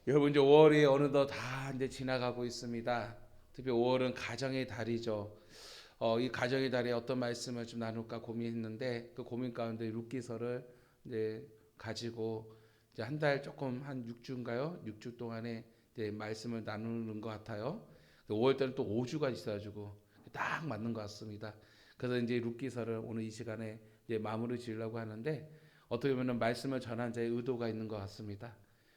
여러분 이제 5월이 어느덧 다 이제 지나가고 있습니다. 특히 5월은 가정의 달이죠. 이 가정의 달에 어떤 말씀을 좀 나눌까 고민했는데 그 고민 가운데 룻기서를 이제 가지고 이제 한 달 조금 한 6주인가요? 6주 동안에 이제 말씀을 나누는 것 같아요. 5월 달은 또 5주가 있어가지고 딱 맞는 것 같습니다. 그래서 이제 룻기서를 오늘 이 시간에 이제 마무리 지으려고 하는데 어떻게 보면 말씀을 전한 자의 의도가 있는 것 같습니다.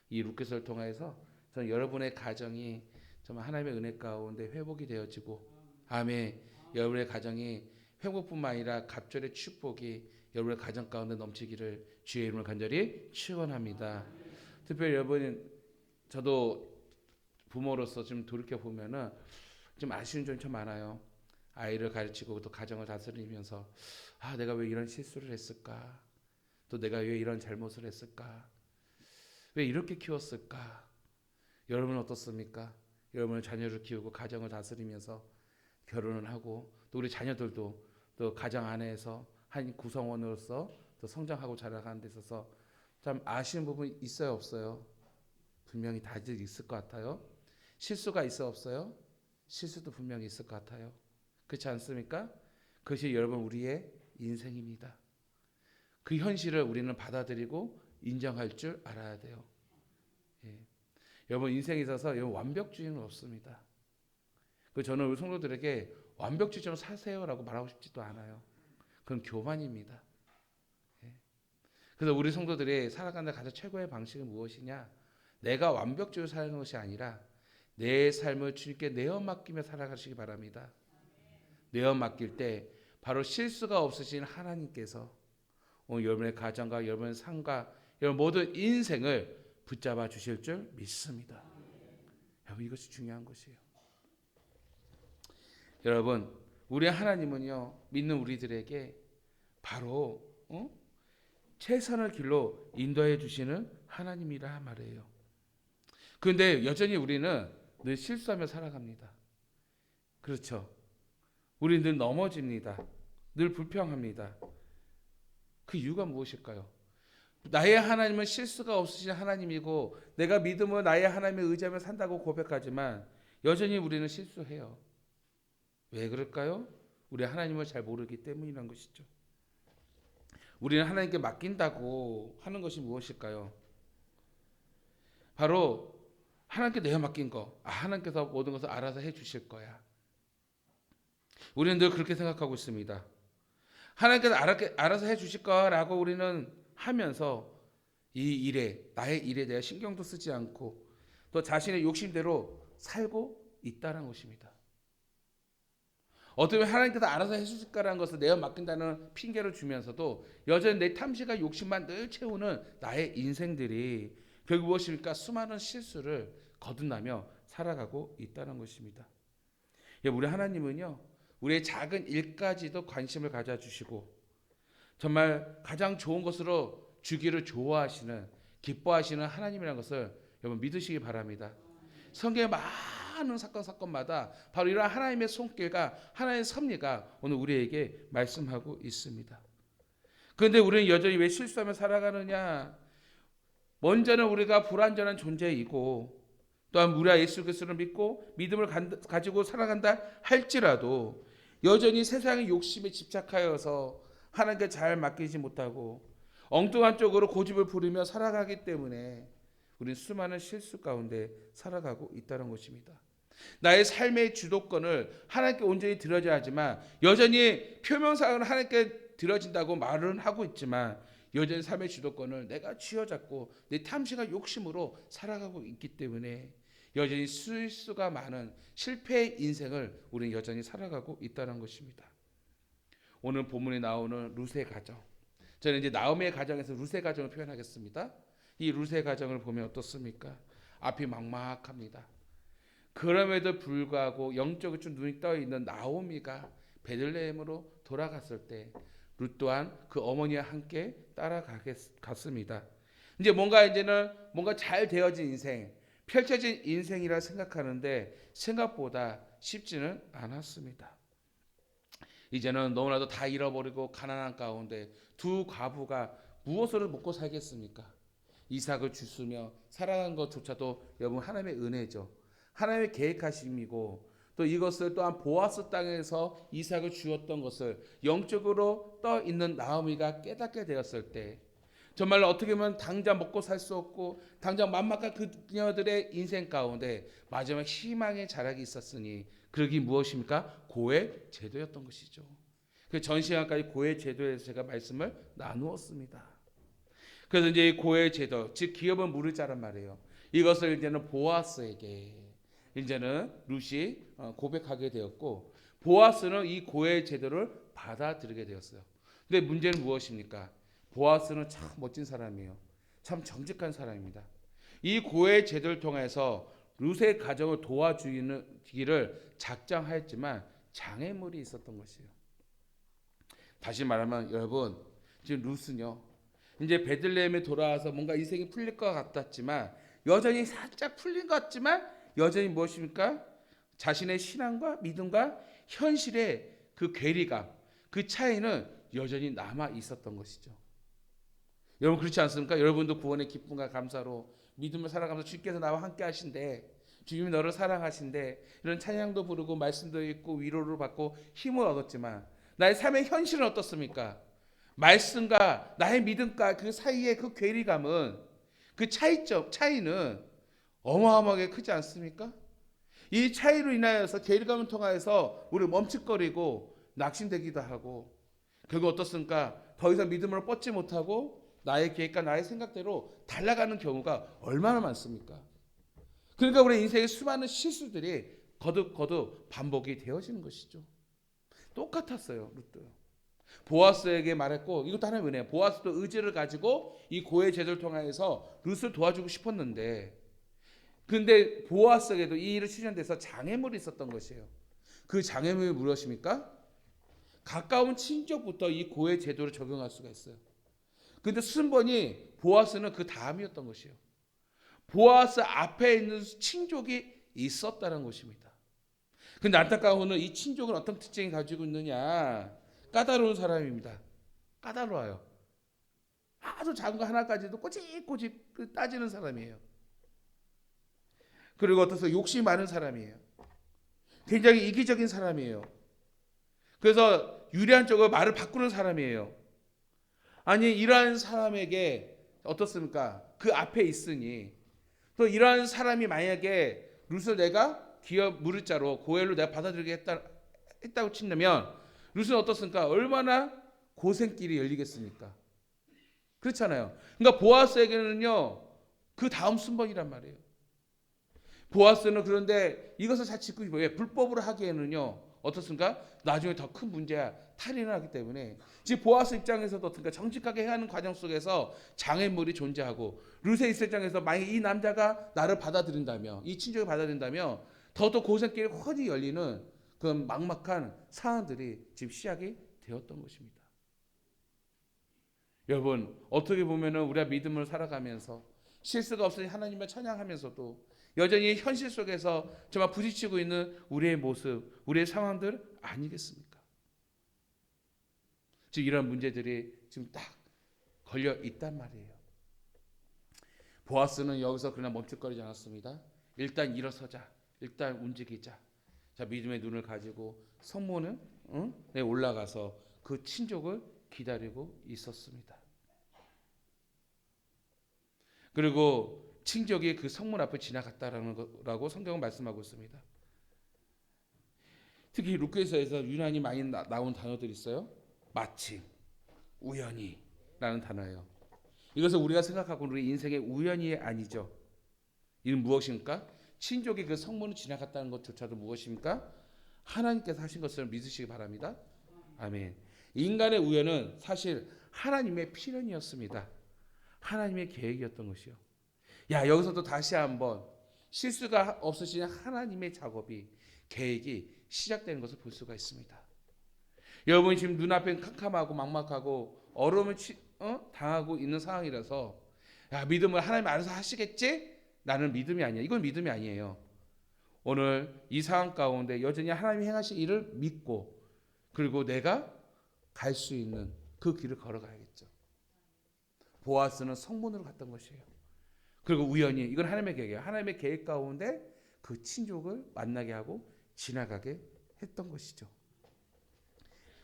이 룻기서를 통해서 저는 여러분의 가정이 정말 하나님의 은혜 가운데 회복이 되어지고 아멘. 여러분의 가정이 회복뿐만 아니라 갑절의 축복이 여러분의 가정 가운데 넘치기를 주의 이름을 간절히 축원합니다. 특별히 여러분 저도 부모로서 좀 돌이켜 보면은 좀 아쉬운 점이 참 많아요. 아이를 가르치고 또 가정을 다스리면서 내가 왜 이런 실수를 했을까? 또 내가 왜 이런 잘못을 했을까? 왜 이렇게 키웠을까? 여러분은 어떻습니까? 여러분은 자녀를 키우고 가정을 다스리면서 결혼을 하고 또 우리 자녀들도 또 가정 안에서 한 구성원으로서 또 성장하고 자라가는 데 있어서 참 아쉬운 부분이 있어요, 없어요? 분명히 다들 있을 것 같아요. 실수가 있어 없어요? 실수도 분명히 있을 것 같아요. 그렇지 않습니까? 그것이 여러분 우리의 인생입니다. 그 현실을 우리는 받아들이고 인정할 줄 알아야 돼요. 예. 여러분 인생에 있어서 여러분 완벽주의는 없습니다. 그 저는 우리 성도들에게 완벽주의처럼 사세요라고 말하고 싶지도 않아요. 그건 교만입니다. 예. 그래서 우리 성도들이 살아가는 가장 최고의 방식은 무엇이냐? 내가 완벽주의로 사는 것이 아니라 내 삶을 주님께 내어 맡기며 살아가시기 바랍니다. 내어 맡길 때 바로 실수가 없으신 하나님께서 오늘 여러분의 가정과 여러분의 삶과 여러분 모든 인생을 붙잡아 주실 줄 믿습니다. 여러분 이것이 중요한 것이에요. 여러분 우리 하나님은요 믿는 우리들에게 바로 최선의 길로 인도해 주시는 하나님이라 말이에요. 그런데 여전히 우리는 늘 실수하며 살아갑니다. 그렇죠. 우리는 늘 넘어집니다. 늘 불평합니다. 그 이유가 무엇일까요? 나의 하나님은 실수가 없으신 하나님이고 내가 믿음으로 나의 하나님을 의지하며 산다고 고백하지만 여전히 우리는 실수해요. 왜 그럴까요? 우리 하나님을 잘 모르기 때문이라는 것이죠. 우리는 하나님께 맡긴다고 하는 것이 무엇일까요? 바로 하나님께 내가 맡긴 거. 하나님께서 모든 것을 알아서 해 주실 거야. 우리는 늘 그렇게 생각하고 있습니다. 하나님께서 알아서 해 주실 거라고 우리는 하면서 이 일에 나의 일에 대해 신경도 쓰지 않고 또 자신의 욕심대로 살고 있다는 것입니다. 어떻게 하나님께서 알아서 해주실까라는 것을 내어 맡긴다는 핑계를 주면서도 여전히 내 탐심과 욕심만 늘 채우는 나의 인생들이 결국 무엇입니까? 수많은 실수를 거듭나며 살아가고 있다는 것입니다. 우리 하나님은요, 우리의 작은 일까지도 관심을 가져주시고 정말 가장 좋은 것으로 주기를 좋아하시는 기뻐하시는 하나님이라는 것을 여러분 믿으시기 바랍니다. 성경의 많은 사건마다 바로 이러한 하나님의 손길과 하나님의 섭리가 오늘 우리에게 말씀하고 있습니다. 그런데 우리는 여전히 왜 실수하며 살아가느냐? 먼저는 우리가 불완전한 존재이고 또한 우리가 예수 그리스도를 믿고 믿음을 가지고 살아간다 할지라도 여전히 세상의 욕심에 집착하여서 하나님께 잘 맡기지 못하고 엉뚱한 쪽으로 고집을 부리며 살아가기 때문에 우리는 수많은 실수 가운데 살아가고 있다는 것입니다. 나의 삶의 주도권을 하나님께 온전히 드려야 하지만 여전히 표면상으로 하나님께 드려진다고 말은 하고 있지만 여전히 삶의 주도권을 내가 쥐어잡고 내 탐심과 욕심으로 살아가고 있기 때문에 여전히 실수가 많은 실패의 인생을 우리는 여전히 살아가고 있다는 것입니다. 오늘 본문에 나오는 룻의 가정, 저는 이제 나오미의 가정에서 룻의 가정을 표현하겠습니다. 이 룻의 가정을 보면 어떻습니까? 앞이 막막합니다. 그럼에도 불구하고 영적으로 좀 눈이 떠 있는 나오미가 베들레헴으로 돌아갔을 때 룻 또한 그 어머니와 함께 따라갔습니다. 이제 이제는 뭔가 잘 되어진 인생, 펼쳐진 인생이라 생각하는데 생각보다 쉽지는 않았습니다. 이제는 너무나도 다 잃어버리고 가난한 가운데 두 과부가 무엇으로 먹고 살겠습니까? 이삭을 주시며 살아간 것조차도 여러분 하나님의 은혜죠. 하나님의 계획하심이고 또 이것을 또한 보아스 땅에서 이삭을 주었던 것을 영적으로 떠 있는 나오미가 깨닫게 되었을 때 정말로 어떻게 보면 당장 먹고 살 수 없고 당장 만막한 그녀들의 인생 가운데 마지막 희망의 자락이 있었으니 그러기 무엇입니까? 고의 제도였던 것이죠. 그 전 시간까지 고의 제도에서 제가 말씀을 나누었습니다. 그래서 이제 이 고의 제도, 즉 기업은 물을 자란 말이에요. 이것을 이제는 보아스에게 이제는 룻이 고백하게 되었고 보아스는 이 고의 제도를 받아들이게 되었어요. 근데 문제는 무엇입니까? 보아스는 참 멋진 사람이에요. 참 정직한 사람입니다. 이 고의 제도를 통해서 룻의 가정을 도와주기를 작정하였지만 장애물이 있었던 것이에요. 다시 말하면 여러분 지금 룻은요 이제 베들레헴에 돌아와서 뭔가 인생이 풀릴 것 같았지만 여전히 살짝 풀린 것 같지만 여전히 무엇입니까? 자신의 신앙과 믿음과 현실의 그 괴리감, 그 차이는 여전히 남아 있었던 것이죠. 여러분 그렇지 않습니까? 여러분도 구원의 기쁨과 감사로 믿음을 살아가면서 주께서 나와 함께 하신대, 주님이 너를 사랑하신대, 이런 찬양도 부르고 말씀도 읽고 위로를 받고 힘을 얻었지만 나의 삶의 현실은 어떻습니까? 말씀과 나의 믿음과 그 사이의 그 괴리감은 그 차이는 어마어마하게 크지 않습니까? 이 차이로 인하여서 괴리감을 통하여서 우리 멈칫거리고 낙심되기도 하고 결국 어떻습니까? 더 이상 믿음으로 뻗지 못하고 나의 계획과 나의 생각대로 달라가는 경우가 얼마나 많습니까? 그러니까 우리 인생의 수많은 실수들이 거듭 반복이 되어지는 것이죠. 똑같았어요. 룻도요. 보아스에게 말했고 이것도 하나님의 은혜예요. 보아스도 의지를 가지고 이 고의 제도를 통해서 룻을 도와주고 싶었는데 근데 보아스에게도 이 일을 실현돼서 장애물이 있었던 것이에요. 그 장애물이 무엇입니까? 가까운 친족부터 이 고의 제도를 적용할 수가 있어요. 근데 순번이 보아스는 그 다음이었던 것이에요. 보아스 앞에 있는 친족이 있었다는 것입니다. 근데 안타까운 것은 이 친족은 어떤 특징이 가지고 있느냐? 까다로운 사람입니다. 까다로워요. 아주 작은 거 하나까지도 꼬집꼬집 따지는 사람이에요. 그리고 어떠서 욕심이 많은 사람이에요. 굉장히 이기적인 사람이에요. 그래서 유리한 쪽으로 말을 바꾸는 사람이에요. 아니 이러한 사람에게 어떻습니까? 그 앞에 있으니 또 이러한 사람이 만약에 룻을 내가 기업 무릇자로 고엘로 내가 받아들이게 했다고 친다면 룻은 어떻습니까? 얼마나 고생길이 열리겠습니까? 그렇잖아요. 그러니까 보아스에게는요 그 다음 순번이란 말이에요. 보아스는 그런데 이것을 잘 짚고 싶어요. 왜? 불법으로 하기에는요 어떻습니까? 나중에 더 큰 문제야 탈이 나기 때문에 즉 보아스 입장에서도 어떻습니까? 정직하게 해야 하는 과정 속에서 장애물이 존재하고 룻의 입장에서 만약 이 남자가 나를 받아들인다면 이 친족을 받아들인다면 더더 고생길이 훤히 열리는 그 막막한 상황들이 지금 시작이 되었던 것입니다. 여러분 어떻게 보면은 우리가 믿음을 살아가면서 실수가 없으니 하나님을 찬양하면서도 여전히 현실 속에서 정말 부딪히고 있는 우리의 모습, 우리의 상황들 아니겠습니까? 즉 이런 문제들이 지금 딱 걸려 있단 말이에요. 보아스는 여기서 그러나 멈칫거리지 않았습니다. 일단 일어서자, 일단 움직이자. 자 믿음의 눈을 가지고 성문에 올라가서 그 친족을 기다리고 있었습니다. 그리고 친족이 그 성문 앞을 지나갔다라는 거라고 성경은 말씀하고 있습니다. 특히 루카서에서 유난히 많이 나온 단어들이 있어요. 마침, 우연히라는 단어예요. 이것은 우리가 생각하고 우리 인생의 우연이 아니죠. 이는 무엇입니까? 친족이 그 성문을 지나갔다는 것조차도 무엇입니까? 하나님께서 하신 것을 믿으시기 바랍니다. 아멘. 인간의 우연은 사실 하나님의 필연이었습니다. 하나님의 계획이었던 것이요. 야 여기서도 다시 한번 실수가 없으신 하나님의 작업이 계획이 시작되는 것을 볼 수가 있습니다. 여러분이 지금 눈앞에 캄캄하고 막막하고 어려움을 당하고 있는 상황이라서 야 믿음을 하나님 알아서 하시겠지? 나는 믿음이 아니야. 이건 믿음이 아니에요. 오늘 이 상황 가운데 여전히 하나님이 행하실 일을 믿고 그리고 내가 갈 수 있는 그 길을 걸어가야겠죠. 보아스는 성문으로 갔던 것이에요. 그리고 우연히 이건 하나님의 계획이에요. 하나님의 계획 가운데 그 친족을 만나게 하고 지나가게 했던 것이죠.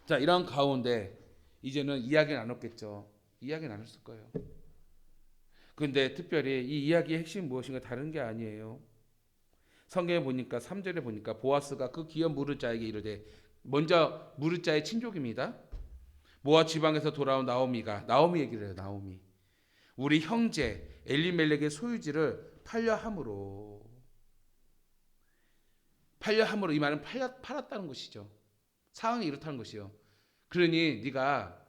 자, 이런 가운데 이제는 이야기 나눴겠죠. 이야기 나눴을 거예요. 근데 특별히 이 이야기의 핵심이 무엇인가 다른 게 아니에요. 성경에 보니까 3절에 보니까 보아스가 그 귀한 무릇 자에게 이르되, 먼저 무릇 자의 친족입니다. 모압 지방에서 돌아온 나오미 얘기를 해요. 나오미. 우리 형제 엘리멜렉의 소유지를 팔려 함으로 이 말은 팔았다는 것이죠. 상황이 이렇다는 것이요. 그러니 네가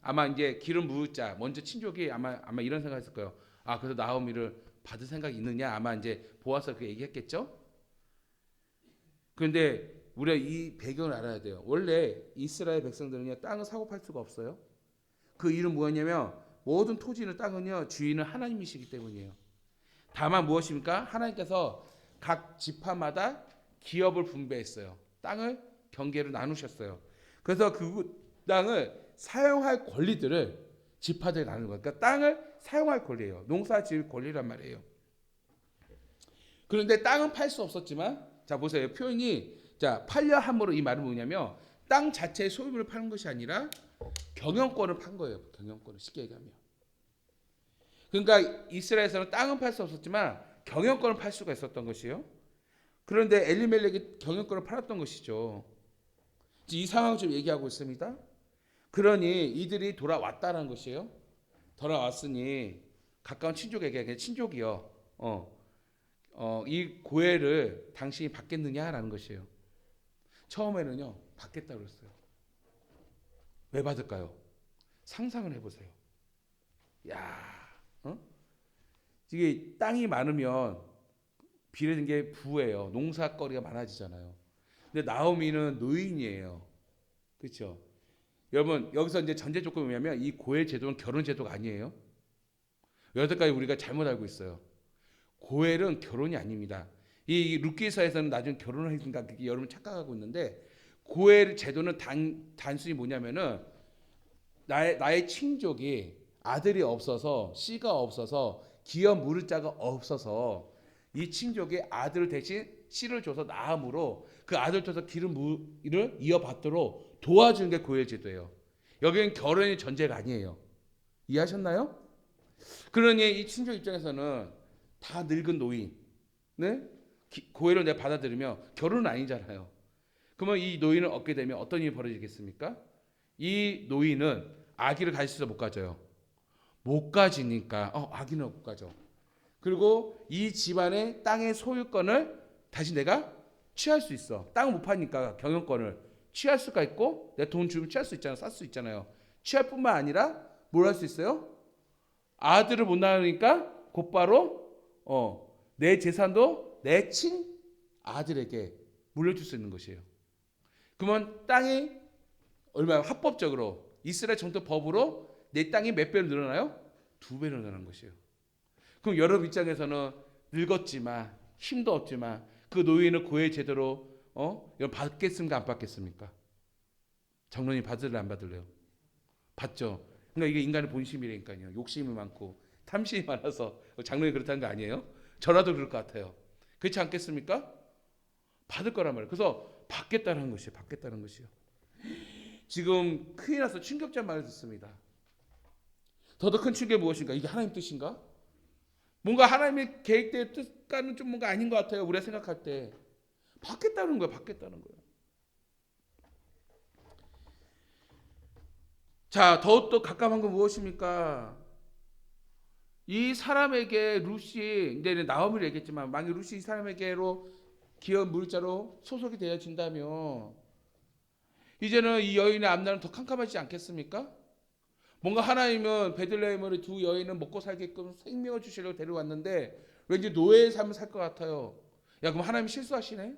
아마 이제 기름 부을 자 먼저 친족이 아마 이런 생각했을 거예요. 아, 그래서 나오미를 받을 생각이 있느냐, 아마 이제 보아서 그 얘기했겠죠. 그런데 우리가 이 배경을 알아야 돼요. 원래 이스라엘 백성들은요 땅을 사고 팔 수가 없어요. 그 이유는 뭐였냐면 모든 토지는 땅은요 주인은 하나님이시기 때문이에요. 다만 무엇입니까? 하나님께서 각 지파마다 기업을 분배했어요. 땅을 경계로 나누셨어요. 그래서 그 땅을 사용할 권리들을 지파들에 나누는 거예요. 그러니까 땅을 사용할 권리예요. 농사 지을 권리란 말이에요. 그런데 땅은 팔 수 없었지만, 자 보세요. 표현이, 자 팔려 함으로, 이 말은 뭐냐면 땅 자체의 소유물을 파는 것이 아니라 경영권을 판 거예요. 경영권을 쉽게 얘기하면. 그러니까 이스라엘에서는 땅은 팔 수 없었지만 경영권을 팔 수가 있었던 것이에요. 그런데 엘리멜렉이 경영권을 팔았던 것이죠. 이 상황을 좀 얘기하고 있습니다. 그러니 이들이 돌아왔다는 것이에요. 돌아왔으니 가까운 친족에게, 그냥 친족이요, 이 고해를 당신이 받겠느냐라는 것이에요. 처음에는요 받겠다고 그랬어요. 왜 받을까요? 상상을 해보세요. 야, 이게 땅이 많으면 비례된 게 부예요. 농사거리가 많아지잖아요. 근데 나오미는 노인이에요. 그렇죠? 여러분 여기서 이제 전제 조건이 뭐냐면 이 고해 제도는 결혼 제도가 아니에요. 여태까지 우리가 잘못 알고 있어요. 고해는 결혼이 아닙니다. 이 룻기서에서는 나중에 결혼을 했으니까 그게 여러분 착각하고 있는데, 고해 제도는 단순히 뭐냐면은 나의 친족이 아들이 없어서, 씨가 없어서, 기업 물을 자가 없어서 이 친족이 아들을 대신 씨를 줘서 낳음으로 그 아들 줘서 기름 물을 이어받도록 도와주는 게 고해 제도예요. 여기는 결혼이 전제가 아니에요. 이해하셨나요? 그러니 이 친족 입장에서는 다 늙은 노인, 네? 고해를 내가 받아들이면 결혼은 아니잖아요. 그러면 이 노인을 얻게 되면 어떤 일이 벌어지겠습니까? 이 노인은 아기를 가질 수 있어 못 가져요. 못 가지니까 아기는 못 가져. 그리고 이 집안의 땅의 소유권을 다시 내가 취할 수 있어. 땅을 못 파니까 경영권을 취할 수가 있고, 내 돈 주면 취할 수 있잖아요. 쌀 수 있잖아요. 취할 뿐만 아니라 뭘 할 수 있어요? 아들을 못 낳으니까 곧바로 내 재산도 내 친 아들에게 물려줄 수 있는 것이에요. 그러면 땅이 얼마나 합법적으로 이스라엘 정토 법으로 내 땅이 몇 배로 늘어나요? 2배로 늘어난 것이에요. 그럼 여러분 입장에서는 늙었지만 힘도 없지만 그 노인을 고해 제대로 받겠습니까? 안 받겠습니까? 장로님 받을래 안 받을래요? 받죠. 그러니까 이게 인간의 본심이라니까요. 욕심이 많고 탐심이 많아서 장로님 그렇다는 거 아니에요? 저라도 그럴 것 같아요. 그렇지 않겠습니까? 받을 거란 말이에요. 그래서 받겠다는 것이에요. 받겠다는 것이요. 지금 큰일 나서 충격적인 말을 듣습니다. 더더 큰 충격이 무엇인가? 이게 하나님 뜻인가? 뭔가 하나님의 계획대로 뜻과는 좀 뭔가 아닌 것 같아요. 우리가 생각할 때. 받겠다는 거예요. 받겠다는 거예요. 자, 더욱더 가까운 건 무엇입니까? 이 사람에게 룻이, 이제 나오미를 얘기했지만 만약 룻이 이 사람에게로 기업 물자로 소속이 되어진다면 이제는 이 여인의 앞날은 더 캄캄하지 않겠습니까? 뭔가 하나님은 베들레헴으로 두 여인은 먹고 살게끔 생명을 주시려고 데려왔는데 왠지 노예의 삶을 살 것 같아요. 야, 그럼 하나님 실수하시네?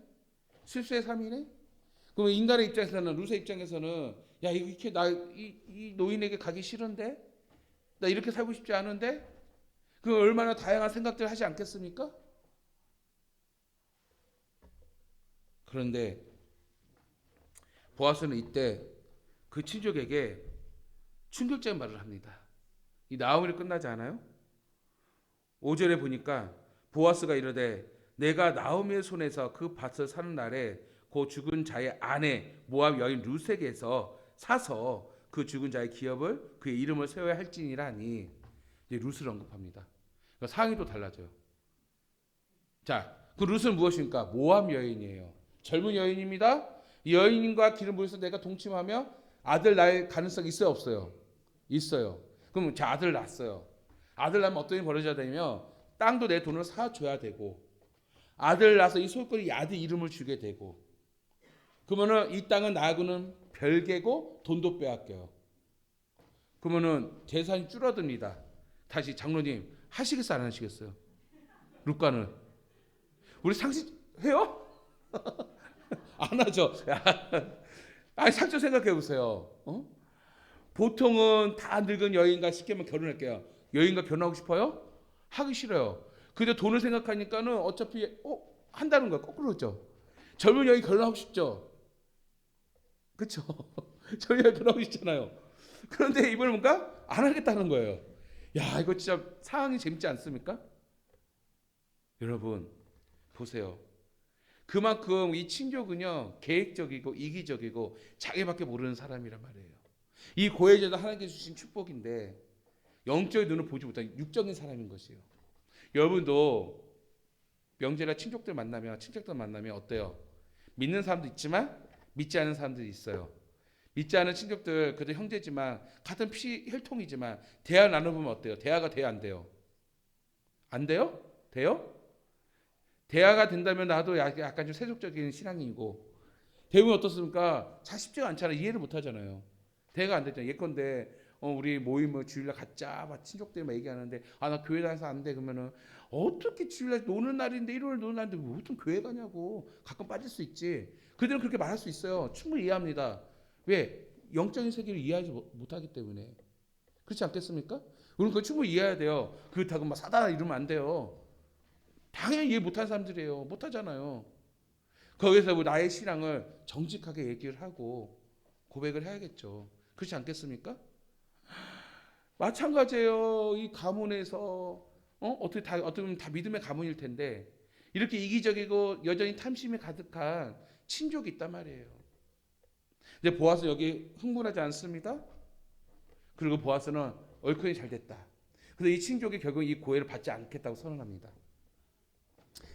실수의 삶이네? 그럼 인간의 입장에서는, 룻의 입장에서는 야, 이렇게 이 노인에게 가기 싫은데? 나 이렇게 살고 싶지 않은데? 그 얼마나 다양한 생각들을 하지 않겠습니까? 그런데 보아스는 이때 그 친족에게 충격적인 말을 합니다. 이 나오미로 끝나지 않아요? 5절에 보니까 보아스가 이르되 내가 나오미의 손에서 그 밭을 사는 날에 그 죽은 자의 아내 모압 여인 룻에게서 사서 그 죽은 자의 기업을 그의 이름을 세워야 할지니라 하니 이제 룻을 언급합니다. 그러니까 상황이 달라져요. 자, 그 룻은 무엇입니까? 모압 여인이에요. 젊은 여인입니다. 이 여인과 기름 부어서 내가 동침하며 아들 낳을 가능성이 있어요, 없어요? 있어요. 그럼 제 아들 낳았어요. 아들 낳으면 어떤 일이 벌어져야 되냐면 땅도 내 돈으로 사줘야 되고 아들 낳아서 이 소유권이 아들 이름을 주게 되고 그러면은 이 땅은 나하고는 별개고 돈도 빼앗겨요. 그러면은 재산이 줄어듭니다. 다시 장로님 하시겠어요, 안 하시겠어요? 룻간을 우리 상식해요? 안 하죠. 아니 상처 생각해 보세요. 보통은 다 늙은 여인과 쉽게 하면 결혼할게요. 여인과 결혼하고 싶어요? 하기 싫어요. 근데 돈을 생각하니까는 어차피 한다는 거야. 거꾸로 그렇죠. 젊은 여인 결혼하고 싶죠. 그렇죠. 젊은 여인 결혼하고 싶잖아요. 그런데 이번에 뭔가 안 하겠다는 거예요. 야, 이거 진짜 상황이 재밌지 않습니까? 여러분 보세요. 그만큼 이 친족은요 계획적이고 이기적이고 자기밖에 모르는 사람이란 말이에요. 이 고해제도 하나님께서 주신 축복인데 영적인 눈을 보지 못한 육적인 사람인 것이에요. 여러분도 명절에 친족들 만나면 어때요? 믿는 사람도 있지만 믿지 않는 사람들이 있어요. 믿지 않은 친족들 그래도 형제지만 같은 피 혈통이지만 대화 나눠보면 어때요? 대화가 돼요, 안 돼요? 안 돼요? 돼요? 대화가 된다면 나도 약간 좀 세속적인 신앙이고 대부분 어떻습니까? 잘 쉽지가 않잖아요. 이해를 못 하잖아요. 대화가 안 됐잖아요. 예컨대 우리 모임을 주일날 갖자 막 친족들이 막 얘기하는데 나 교회 다녀서 안 돼 그러면은 어떻게 주일날 노는 날인데 일요일 노는 날인데 왜 보통 교회 가냐고 가끔 빠질 수 있지. 그들은 그렇게 말할 수 있어요. 충분히 이해합니다. 왜? 영적인 세계를 이해하지 못하기 때문에. 그렇지 않겠습니까? 우리는 그걸 충분히 이해해야 돼요. 그렇다고 막 사다 이러면 안 돼요. 당연히 이해 못하는 사람들이에요. 못하잖아요. 거기서 나의 신앙을 정직하게 얘기를 하고 고백을 해야겠죠. 그렇지 않겠습니까? 마찬가지예요. 이 가문에서 어떻게 다 믿음의 가문일 텐데 이렇게 이기적이고 여전히 탐심이 가득한 친족이 있단 말이에요. 이제 보아스 여기 흥분하지 않습니다. 그리고 보아스는 얼큰이 잘 됐다. 그래서 이 친족이 결국 이 고해를 받지 않겠다고 선언합니다.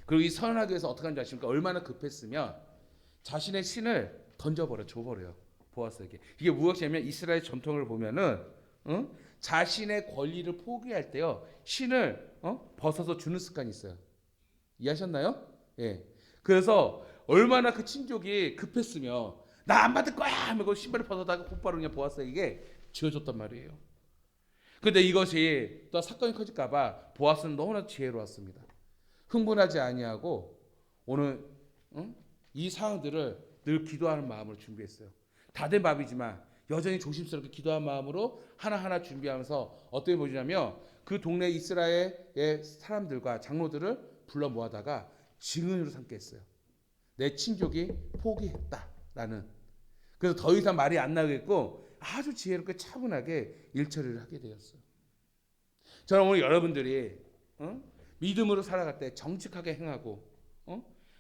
그리고 이 선언하기 위해서 어떻게 하는지 아십니까? 얼마나 급했으면 자신의 신을 줘버려요. 보아스에게. 이게 무엇이냐면 이스라엘 전통을 보면은 자신의 권리를 포기할 때요 신을 벗어서 주는 습관이 있어요. 이해하셨나요? 예. 그래서 얼마나 그 친족이 급했으면 나 안 받을 거야 하고 신발을 벗어다가 곧바로 그냥 보아스에게 쥐어줬단 말이에요. 근데 이것이 또 사건이 커질까봐 보아스는 너무나 지혜로웠습니다. 흥분하지 아니하고 오늘 이 상황들을 늘 기도하는 마음으로 준비했어요. 다된 밥이지만 여전히 조심스럽게 기도한 마음으로 하나하나 준비하면서 어떻게 보냐면 그 동네 이스라엘의 사람들과 장로들을 불러 모아다가 증인으로 삼게 했어요. 내 친족이 포기했다라는. 그래서 더 이상 말이 안 나겠고 아주 지혜롭게 차분하게 일처리를 하게 되었어요. 저는 오늘 여러분들이 믿음으로 살아갈 때 정직하게 행하고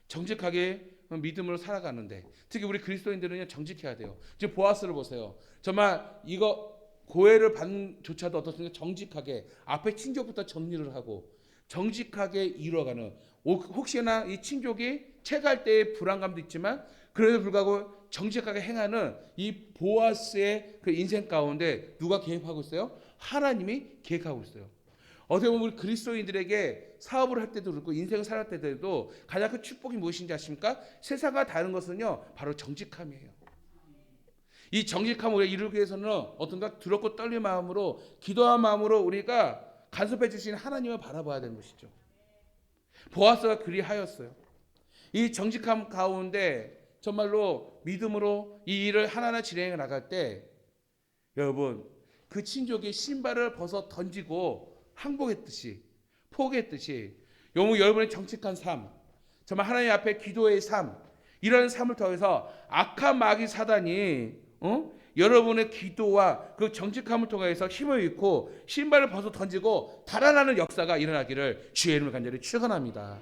정직하게 믿음으로 살아가는데 특히 우리 그리스도인들은 정직해야 돼요. 지금 보아스를 보세요. 정말 이거 고해를 받는 조차도 어떻습니까? 정직하게 앞에 친족부터 정리를 하고 정직하게 이루어가는 혹시나 이 친족이 채갈 때의 불안감도 있지만 그래도 불구하고 정직하게 행하는 이 보아스의 그 인생 가운데 누가 개입하고 있어요? 하나님이 개입하고 있어요. 어떻게 보면 우리 그리스도인들에게 사업을 할 때도 그렇고 인생을 살아갈 때도 가장 큰 축복이 무엇인지 아십니까? 세상과 다른 것은요 바로 정직함이에요. 이 정직함을 우리가 이루기 위해서는 어떤가 두렵고 떨린 마음으로 기도한 마음으로 우리가 간섭해 주신 하나님을 바라봐야 되는 것이죠. 보아스가 그리하였어요. 이 정직함 가운데 정말로 믿음으로 이 일을 하나하나 진행해 나갈 때 여러분 그 친족이 신발을 벗어 던지고 항복했듯이 포기했듯이 여러분의 정직한 삶 정말 하나님 앞에 기도의 삶 이런 삶을 통해서 악한 마귀 사단이 여러분의 기도와 그 정직함을 통해서 힘을 잃고 신발을 벗어 던지고 달아나는 역사가 일어나기를 주의 이름을 간절히 축원합니다.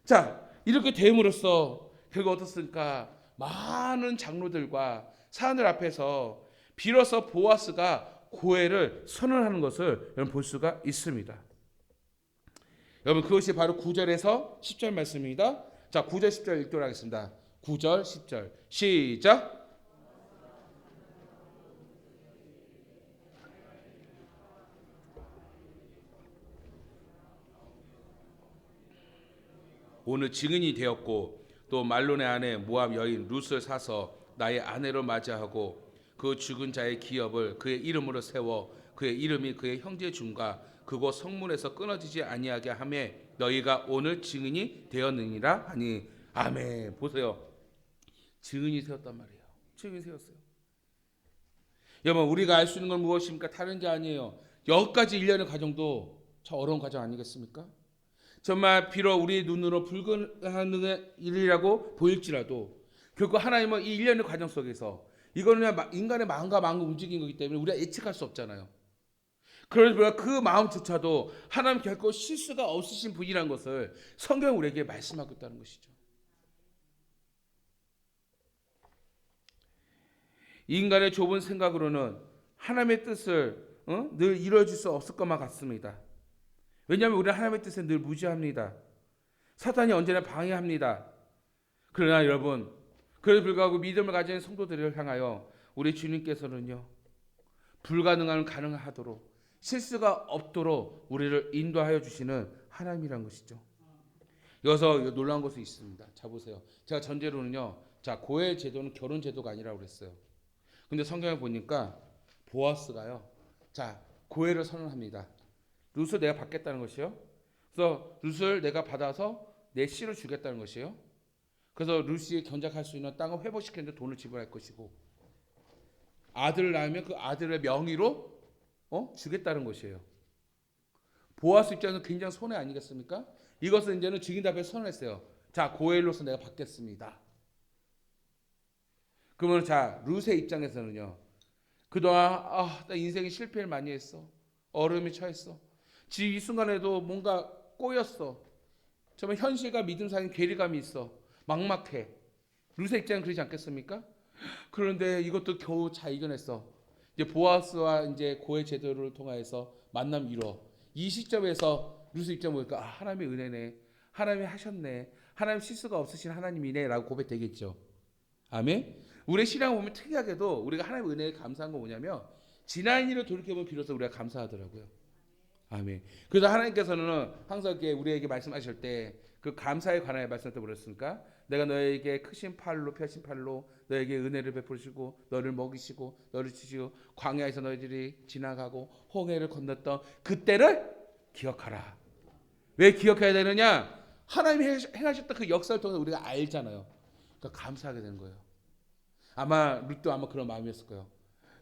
자, 이렇게 됨으로써 결국 어떻습니까? 많은 장로들과 사람들 앞에서 비로소 보아스가 고해를 선언하는 것을 여러분 볼 수가 있습니다. 여러분 그것이 바로 9절에서 10절 말씀입니다. 자, 9절 10절 읽도록 하겠습니다. 9절 10절 시작. 오늘 증인이 되었고 또 말론의 아내 모압 여인 룻을 사서 나의 아내로 맞이하고 그 죽은 자의 기업을 그의 이름으로 세워 그의 이름이 그의 형제 중과 그곳 성문에서 끊어지지 아니하게 하며 너희가 오늘 증인이 되었느니라 하니 아멘. 보세요. 증인이 세웠단 말이에요. 증인이 세웠어요. 여러분 우리가 알 수 있는 건 무엇입니까? 다른 게 아니에요. 여기까지 1년의 과정도 참 어려운 과정 아니겠습니까? 정말 비록 우리 눈으로 불가능한 일이라고 보일지라도 결국 하나님은 이 1년의 과정 속에서 이거는 그냥 인간의 마음과 마음을 움직인 거기 때문에 우리가 예측할 수 없잖아요. 그러나 그 마음조차도 하나님 결코 실수가 없으신 분이라는 것을 성경 우리에게 말씀하고 있다는 것이죠. 인간의 좁은 생각으로는 하나님의 뜻을 늘 이루어질 수 없을 것만 같습니다. 왜냐하면 우리는 하나님의 뜻에 늘 무지합니다. 사탄이 언제나 방해합니다. 그러나 여러분, 그래도 불구하고 믿음을 가진 성도들을 향하여 우리 주님께서는요, 불가능한 가능하도록 실수가 없도록 우리를 인도하여 주시는 하나님이란 것이죠. 여기서 놀라운 것이 있습니다. 자 보세요. 제가 전제로는요, 자 고해 제도는 결혼 제도가 아니라고 그랬어요. 근데 성경에 보니까 보아스가요, 자 고해를 선언합니다. 룻을 내가 받겠다는 것이요. 그래서 룻을 내가 받아서 내 씨로 주겠다는 것이에요. 그래서 룻이 견작할 수 있는 땅을 회복시키는데 돈을 지불할 것이고 아들을 낳으면 그 아들의 명의로 주겠다는 것이에요. 보아스 입장에서 굉장히 손해 아니겠습니까? 이것을 이제는 증인 앞에서 선언했어요. 자 고엘로서 내가 받겠습니다. 그러면 자 룻의 입장에서는요. 그동안 나 인생에 실패를 많이 했어. 얼음이 처했어. 지금 이 순간에도 뭔가 꼬였어. 정말 현실과 믿음 사이에 괴리감이 있어. 막막해. 룻의 입장은 그러지 않겠습니까? 그런데 이것도 겨우 잘 이겨냈어. 이제 보아스와 이제 고해 제도를 통해서 만남 이뤄. 이 시점에서 룻의 입장 보니까 하나님의 은혜네. 하나님이 하셨네. 하나님 실수가 없으신 하나님이네라고 고백되겠죠. 아멘. 우리의 신앙을 보면 특이하게도 우리가 하나님의 은혜에 감사한 건 뭐냐면 지난 일을 돌이켜보면 비로소 우리가 감사하더라고요. 아멘. 그래서 하나님께서는 항상 이렇게 우리에게 말씀하실 때 그 감사에 관하여 말씀을 때 그랬습니까? 내가 너에게 크신 팔로 펴신 팔로 너에게 은혜를 베푸시고 너를 먹이시고 너를 주시고 광야에서 너희들이 지나가고 홍해를 건넜던 그때를 기억하라. 왜 기억해야 되느냐? 하나님이 행하셨던 그 역사를 통해서 우리가 알잖아요. 그러니까 감사하게 되는 거예요. 아마 룻도 아마 그런 마음이었을 거예요.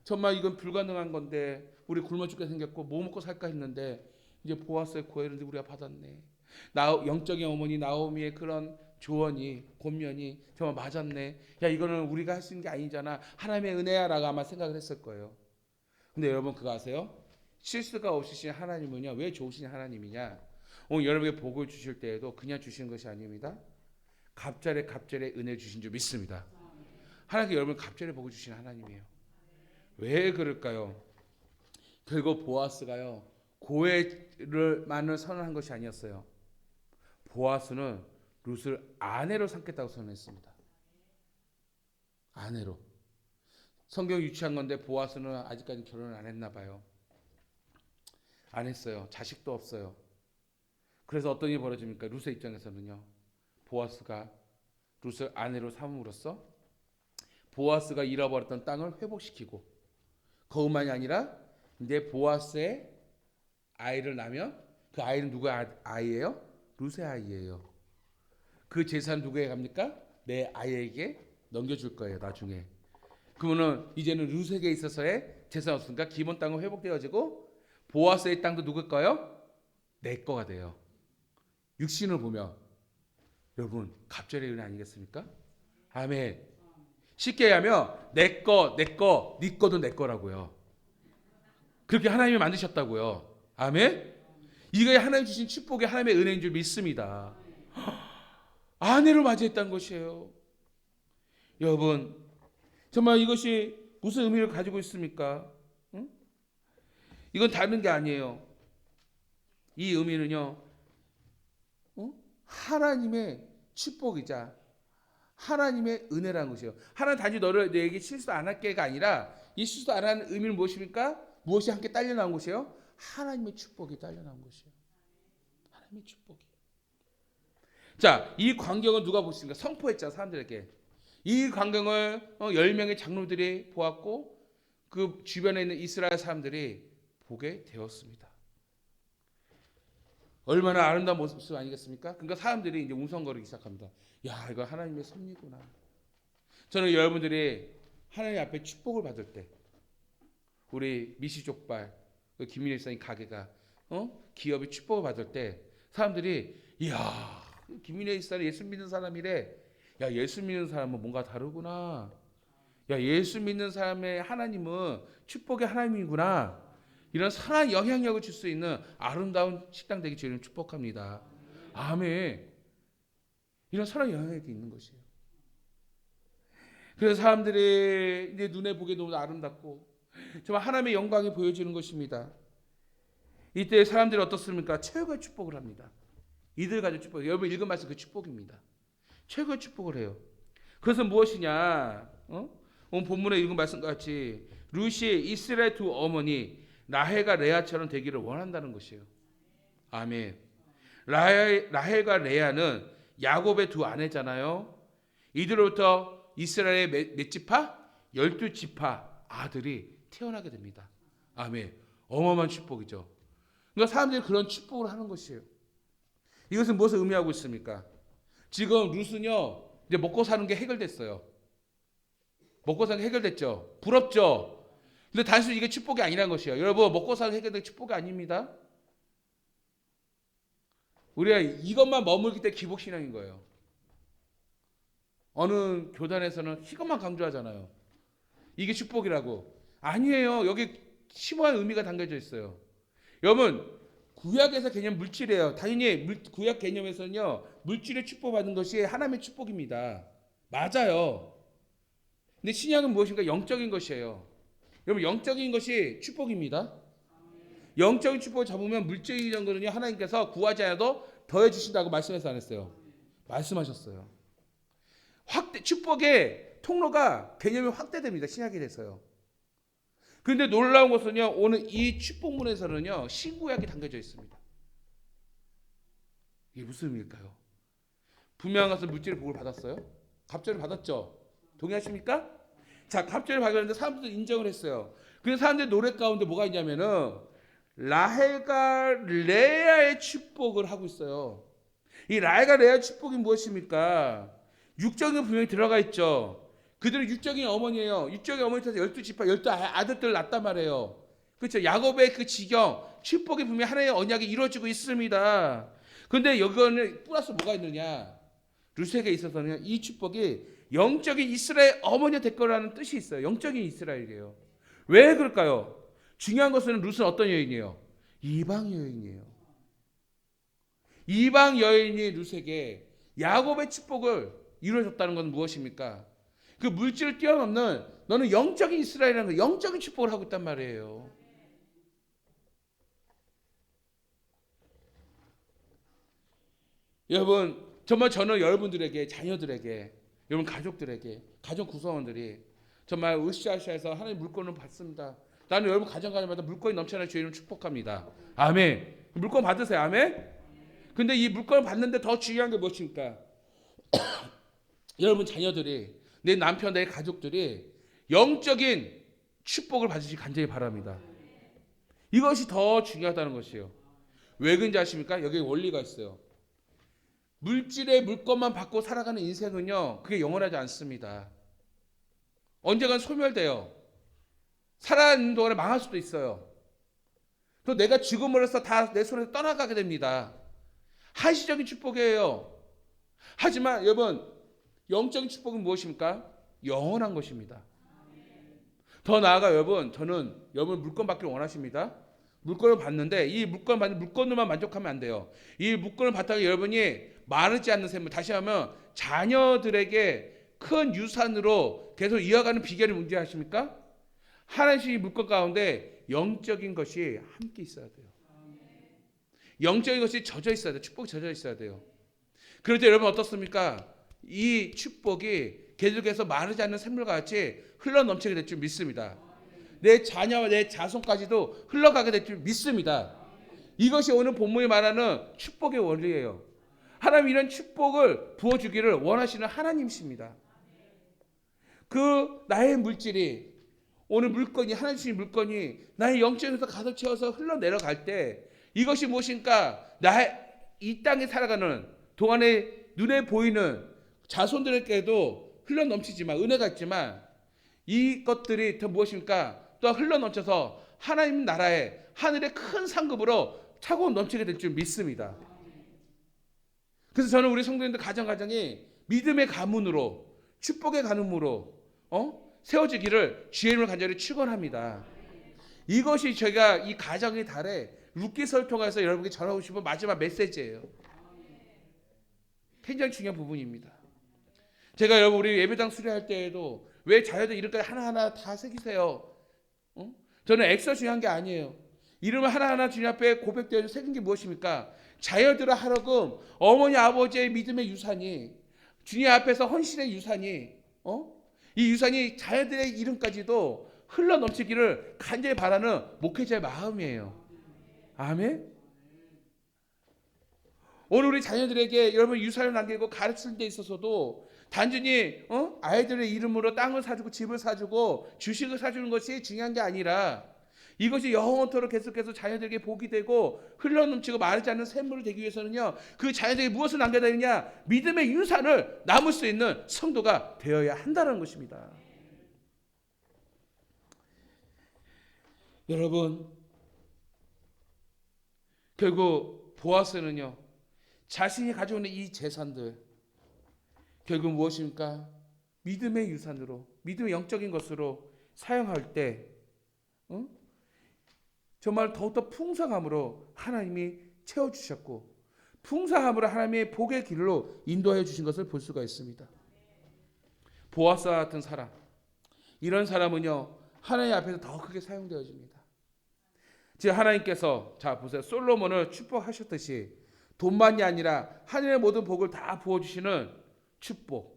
정말 이건 불가능한 건데 우리 굶어 죽게 생겼고 뭐 먹고 살까 했는데 이제 보아스의 고해를 우리가 받았네. 영적인 어머니 나오미의 그런 조언이 권면이 정말 맞았네. 야 이거는 우리가 할 수 있는 게 아니잖아. 하나님의 은혜야라고 아마 생각을 했을 거예요. 근데 여러분 그거 아세요? 실수가 없으신 하나님은요 왜 좋으신 하나님이냐? 오늘 여러분에게 복을 주실 때에도 그냥 주시는 것이 아닙니다. 갑절에 은혜 주신 줄 믿습니다. 하나님께 여러분 갑절에 복을 주시는 하나님이에요. 왜 그럴까요? 결국 보아스가요 고해를만을 선언한 것이 아니었어요. 보아스는 룻을 아내로 삼겠다고 선언했습니다. 아내로. 성경 유치한 건데 보아스는 아직까지 결혼을 안 했나 봐요. 안 했어요. 자식도 없어요. 그래서 어떤 일이 벌어집니까? 룻의 입장에서는요. 보아스가 룻을 아내로 삼음으로써 보아스가 잃어버렸던 땅을 회복시키고 그것만이 아니라 이제 보아스의 아이를 낳으면 그 아이는 누구의 아이예요? 룻의 아이예요. 그 재산 누구에게 갑니까? 내 아이에게 넘겨줄 거예요. 나중에. 그러면은 이제는 룻에게 있어서의 재산 없으니까 기본 땅은 회복되어지고 보아스의 땅도 누굴 거예요? 내 거가 돼요. 육신을 보면 여러분 갑절의 은혜 아니겠습니까? 아멘. 쉽게 얘기하면 내 거, 네 거도 내 거라고요. 그렇게 하나님이 만드셨다고요. 아멘? 이게 하나님 주신 축복이 하나님의 은혜인 줄 믿습니다. 아내를 맞이했다는 것이에요. 여러분, 정말 이것이 무슨 의미를 가지고 있습니까? 응? 이건 다른 게 아니에요. 이 의미는요, 하나님의 축복이자 하나님의 은혜라는 것이에요. 하나님 단지 너를 내게 실수 안 할게가 아니라 이 실수 안 하는 의미는 무엇입니까? 무엇이 함께 딸려 나온 것이에요? 하나님의 축복이 딸려 나온 것이에요. 하나님의 축복이. 자, 이 광경을 누가 보십니까? 선포했죠, 사람들에게. 이 광경을 10명의 장로들이 보았고 그 주변에 있는 이스라엘 사람들이 보게 되었습니다. 얼마나 아름다운 모습 아니겠습니까? 그러니까 사람들이 이제 웅성거리기 시작합니다. 야, 이거 하나님의 섭리구나. 저는 여러분들이 하나님 앞에 축복을 받을 때, 우리 미시족발, 김민혜 사님 가게가 기업이 축복을 받을 때 사람들이 이야, 김민혜 사님 예수 믿는 사람이래. 야, 예수 믿는 사람은 뭔가 다르구나. 야, 예수 믿는 사람의 하나님은 축복의 하나님이구나. 이런 선한 영향력을 줄 수 있는 아름다운 식당 되기 주님 축복합니다. 아멘. 이런 선한 영향력이 있는 것이에요. 그래서 사람들이 이제 눈에 보기에 너무 아름답고 정말 하나님의 영광이 보여지는 것입니다. 이때 사람들이 어떻습니까? 최고의 축복을 합니다. 이들 가지고 축복. 여러분 읽은 말씀 그 축복입니다. 최고의 축복을 해요. 그것은 무엇이냐? 오늘 본문에 읽은 말씀과 같이 루시 이스라엘 두 어머니 라헬과 레아처럼 되기를 원한다는 것이에요. 아멘. 라헬과 레아는 야곱의 두 아내잖아요. 이들로부터 이스라엘의 몇 지파? 12지파 아들이 태어나게 됩니다. 아멘. 어마어마한 축복이죠. 그러니까 사람들이 그런 축복을 하는 것이에요. 이것은 무엇을 의미하고 있습니까? 지금 룻은요, 이제 먹고 사는 게 해결됐어요. 먹고 사는 게 해결됐죠. 부럽죠. 근데 단순히 이게 축복이 아니라는 것이에요. 여러분, 먹고 사는 게 해결된 축복이 아닙니다. 우리가 이것만 머물기 때문에 기복신앙인 거예요. 어느 교단에서는 이것만 강조하잖아요. 이게 축복이라고. 아니에요. 여기 심오한 의미가 담겨져 있어요. 여러분, 구약에서 개념 물질이에요. 당연히 구약 개념에서는요, 물질의 축복받는 것이 하나님의 축복입니다. 맞아요. 근데 신약은 무엇인가? 영적인 것이에요. 여러분, 영적인 것이 축복입니다. 영적인 축복을 잡으면 물질적인 거는요, 하나님께서 구하지 않아도 더해 주신다고 말씀해서 안 했어요. 말씀하셨어요. 축복의 통로가 개념이 확대됩니다. 신약에 대해서요. 그런데 놀라운 것은요, 오늘 이 축복문에서는요, 신구약이 담겨져 있습니다. 이게 무슨 의미일까요? 분명한 것은 물질의 복을 받았어요. 갑절을 받았죠. 동의하십니까? 자, 갑절을 받았는데 사람들도 인정을 했어요. 그래서 사람들의 노래 가운데 뭐가 있냐면은 라헬과 레아의 축복을 하고 있어요. 이 라헬과 레아의 축복이 무엇입니까? 육적인 분명히 들어가 있죠. 그들은 육적인 어머니예요. 육적인 어머니에서 12지파 12아들들 낳단 말이에요. 그렇죠. 야곱의 그 지경, 축복이 분명히 하나님의 언약이 이루어지고 있습니다. 그런데 여기는 플러스 뭐가 있느냐? 룻에게 있어서는 이 축복이 영적인 이스라엘 어머니가 될 거라는 뜻이 있어요. 영적인 이스라엘이에요. 왜 그럴까요? 중요한 것은 룻은 어떤 여인이에요? 이방 여인이에요. 이방 여인이 룻에게 야곱의 축복을 이루어줬다는 건 무엇입니까? 그 물질을 뛰어넘는 너는 영적인 이스라엘이라는 거, 영적인 축복을 하고 있단 말이에요. 여러분, 정말 저는 여러분들에게, 자녀들에게, 여러분 가족들에게, 가족 구성원들이 정말 으쌰으쌰해서 하나님 물건을 받습니다. 나는 여러분 가정가정마다 물건이 넘쳐날 주의 이름 축복합니다. 아멘. 물건 받으세요. 아멘. 근데 이 물건을 받는데 더 중요한 게 무엇입니까? 여러분 자녀들이, 내 남편, 내 가족들이 영적인 축복을 받으시기 간절히 바랍니다. 이것이 더 중요하다는 것이에요. 왜 그런지 아십니까? 여기 원리가 있어요. 물질의 물건만 받고 살아가는 인생은요, 그게 영원하지 않습니다. 언젠간 소멸돼요. 살아가는 동안에 망할 수도 있어요. 또 내가 죽음으로써 다 내 손에서 떠나가게 됩니다. 한시적인 축복이에요. 하지만 여러분, 영적인 축복은 무엇입니까? 영원한 것입니다. 더 나아가 여러분, 저는 여러분 물건 받기를 원하십니다. 물건을 받는데 이 물건 받는 물건으로만 만족하면 안 돼요. 이 물건을 받다가 여러분이 마르지 않는 샘물, 다시 하면 자녀들에게 큰 유산으로 계속 이어가는 비결이 뭔지 아십니까? 하나님의 물건 가운데 영적인 것이 함께 있어야 돼요. 영적인 것이 젖어 있어야 돼요. 축복이 젖어 있어야 돼요. 그럴 때 여러분 어떻습니까? 이 축복이 계속해서 마르지 않는 샘물과 같이 흘러넘치게 될 줄 믿습니다. 내 자녀와 내 자손까지도 흘러가게 될 줄 믿습니다. 이것이 오늘 본문이 말하는 축복의 원리예요. 하나님 이런 축복을 부어주기를 원하시는 하나님이십니다. 그 나의 물질이 오늘 물건이 하나님 주신 물건이 나의 영적에서 가득 채워서 흘러내려갈 때 이것이 무엇인가 나의 이 땅에 살아가는 동안에 눈에 보이는 자손들에게도 흘러넘치지만 은혜가 있지만 이것들이 더 무엇입니까? 또 흘러넘쳐서 하나님 나라의 하늘의 큰 상급으로 차고 넘치게 될 줄 믿습니다. 그래서 저는 우리 성도님들 가정이 믿음의 가문으로 축복의 가문으로 세워지기를 주의 이름으로 간절히 축원합니다. 이것이 제가 이 가정의 달에 루키서를 통해서 여러분께 전하고 싶은 마지막 메시지예요. 굉장히 중요한 부분입니다. 제가 여러분 우리 예배당 수료할 때에도 왜 자녀들 이름까지 하나하나 다 새기세요? 저는 엑서 중요한 게 아니에요. 이름을 하나하나 주님 앞에 고백되어 새긴 게 무엇입니까? 자녀들을 하려고 어머니 아버지의 믿음의 유산이 주님 앞에서 헌신의 유산이 이 유산이 자녀들의 이름까지도 흘러넘치기를 간절히 바라는 목회자의 마음이에요. 아멘. 오늘 우리 자녀들에게 여러분 유산을 남기고 가르칠 데 있어서도 단순히 아이들의 이름으로 땅을 사주고 집을 사주고 주식을 사주는 것이 중요한 게 아니라 이것이 영원토록 계속해서 자녀들에게 복이 되고 흘러넘치고 마르지 않는 샘물이 되기 위해서는요, 그 자녀들에게 무엇을 남겨야 되느냐? 믿음의 유산을 남을 수 있는 성도가 되어야 한다는 것입니다. 여러분, 결국 보아스는요, 자신이 가져오는 이 재산들 결국 무엇입니까? 믿음의 유산으로, 믿음의 영적인 것으로 사용할 때 정말 더욱더 풍성함으로 하나님이 채워주셨고 풍성함으로 하나님의 복의 길로 인도해 주신 것을 볼 수가 있습니다. 보아스와 같은 사람, 이런 사람은요 하나님 앞에서 더 크게 사용되어집니다. 지금 하나님께서 자 보세요, 솔로몬을 축복하셨듯이 돈만이 아니라 하늘의 모든 복을 다 부어주시는 축복.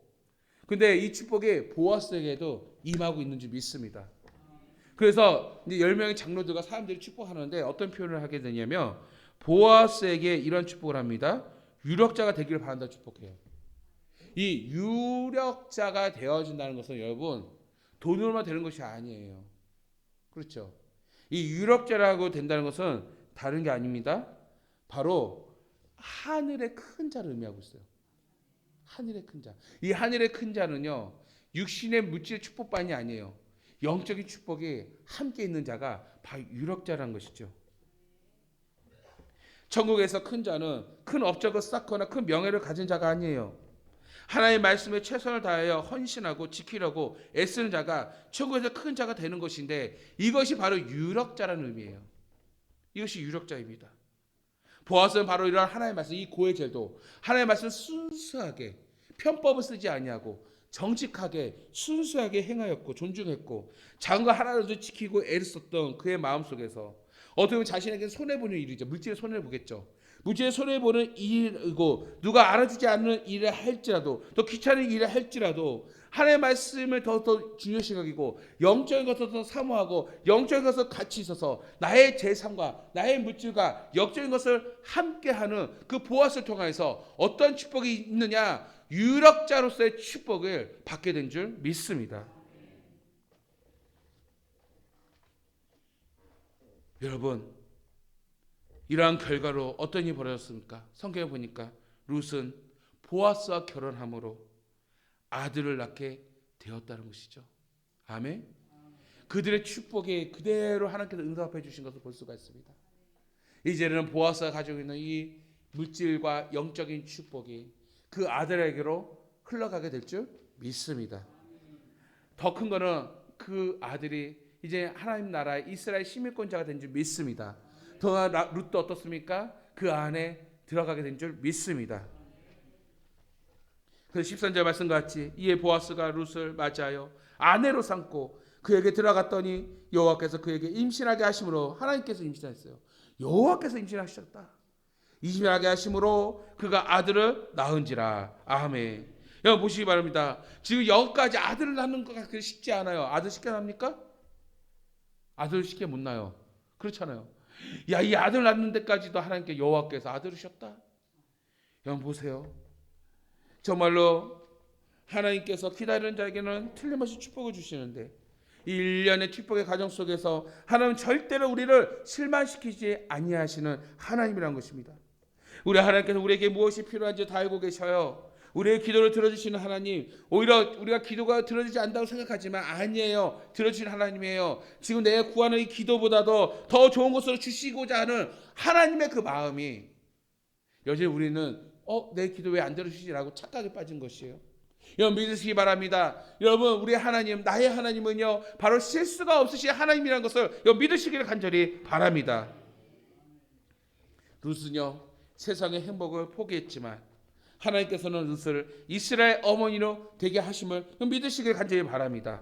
근데 이 축복이 보아스에게도 임하고 있는 줄 믿습니다. 그래서 이제 10명의 장로들과 사람들이 축복하는데 어떤 표현을 하게 되냐면 보아스에게 이런 축복을 합니다. 유력자가 되기를 바란다 축복해요. 이 유력자가 되어진다는 것은 여러분 돈으로만 되는 것이 아니에요. 그렇죠? 이 유력자라고 된다는 것은 다른 게 아닙니다. 바로 하늘의 큰 자를 의미하고 있어요. 하늘의 큰 자. 이 하늘의 큰 자는요 육신의 물질의 축복만이 아니에요. 영적인 축복이 함께 있는 자가 바로 유력자라는 것이죠. 천국에서 큰 자는 큰 업적을 쌓거나 큰 명예를 가진 자가 아니에요. 하나님의 말씀에 최선을 다하여 헌신하고 지키려고 애쓰는 자가 천국에서 큰 자가 되는 것인데 이것이 바로 유력자라는 의미예요. 이것이 유력자입니다. 보아스는 바로 이런 하나님의 말씀, 이 고의 제도, 하나님의 말씀을 순수하게 편법을 쓰지 아니하고 정직하게 순수하게 행하였고 존중했고 작은 거 하나라도 지키고 애를 썼던 그의 마음속에서 어떻게 보면 자신에게 손해보는 일이죠. 물질에 손해를 보겠죠. 물질에 손해보는 일이고 누가 알아주지 않는 일을 할지라도 더 귀찮은 일을 할지라도 하나님의 말씀을 더 중요시 여기고 영적인 것을 더 사모하고 영적인 것을 같이 있어서 나의 재산과 나의 물질과 영적인 것을 함께하는 그 보아스를 통해서 어떤 축복이 있느냐? 유력자로서의 축복을 받게 된 줄 믿습니다. 여러분, 이러한 결과로 어떤 일이 벌어졌습니까? 성경에 보니까 룻은 보아스와 결혼함으로 아들을 낳게 되었다는 것이죠. 아멘. 그들의 축복이 그대로 하나님께서 응답해 주신 것을 볼 수가 있습니다. 이제는 보아스가 가지고 있는 이 물질과 영적인 축복이 그 아들에게로 흘러가게 될 줄 믿습니다. 더 큰 거는 그 아들이 이제 하나님 나라의 이스라엘 시민권자가 된 줄 믿습니다. 더 룻도 어떻습니까? 그 안에 들어가게 된 줄 믿습니다. 그래서 13절 말씀과 같이 이에 보아스가 룻을 맞이하여 아내로 삼고 그에게 들어갔더니 여호와께서 그에게 임신하게 하심으로, 하나님께서 임신했어요. 여호와께서 임신하셨다. 임신하게 하심으로 그가 아들을 낳은지라. 아멘. 여러분 보시기 바랍니다. 지금 여기까지 아들을 낳는 것 그렇게 쉽지 않아요. 아들 쉽게 납니까? 아들 쉽게 못 낳아요. 그렇잖아요. 야, 이 아들 낳는 데까지도 하나님께 여호와께서 아들을 주셨다. 여러분 보세요. 정말로 하나님께서 기다리는 자에게는 틀림없이 축복을 주시는데 이 1년의 축복의 과정 속에서 하나님은 절대로 우리를 실망시키지 아니하시는 하나님이라는 것입니다. 우리 하나님께서 우리에게 무엇이 필요한지 다 알고 계셔요. 우리의 기도를 들어주시는 하나님, 오히려 우리가 기도가 들어주지 않는다고 생각하지만 아니에요. 들어주시는 하나님이에요. 지금 내가 구하는 이 기도보다도 더 좋은 것으로 주시고자 하는 하나님의 그 마음이, 여전히 우리는 내 기도 왜 안 들어주시지라고 착각에 빠진 것이에요. 여러분 믿으시기 바랍니다. 여러분 우리 하나님, 나의 하나님은요 바로 실수가 없으신 하나님이라는 것을 여러분 믿으시기를 간절히 바랍니다. 룻은요 세상의 행복을 포기했지만 하나님께서는 룻을 이스라엘 어머니로 되게 하심을 믿으시길 간절히 바랍니다.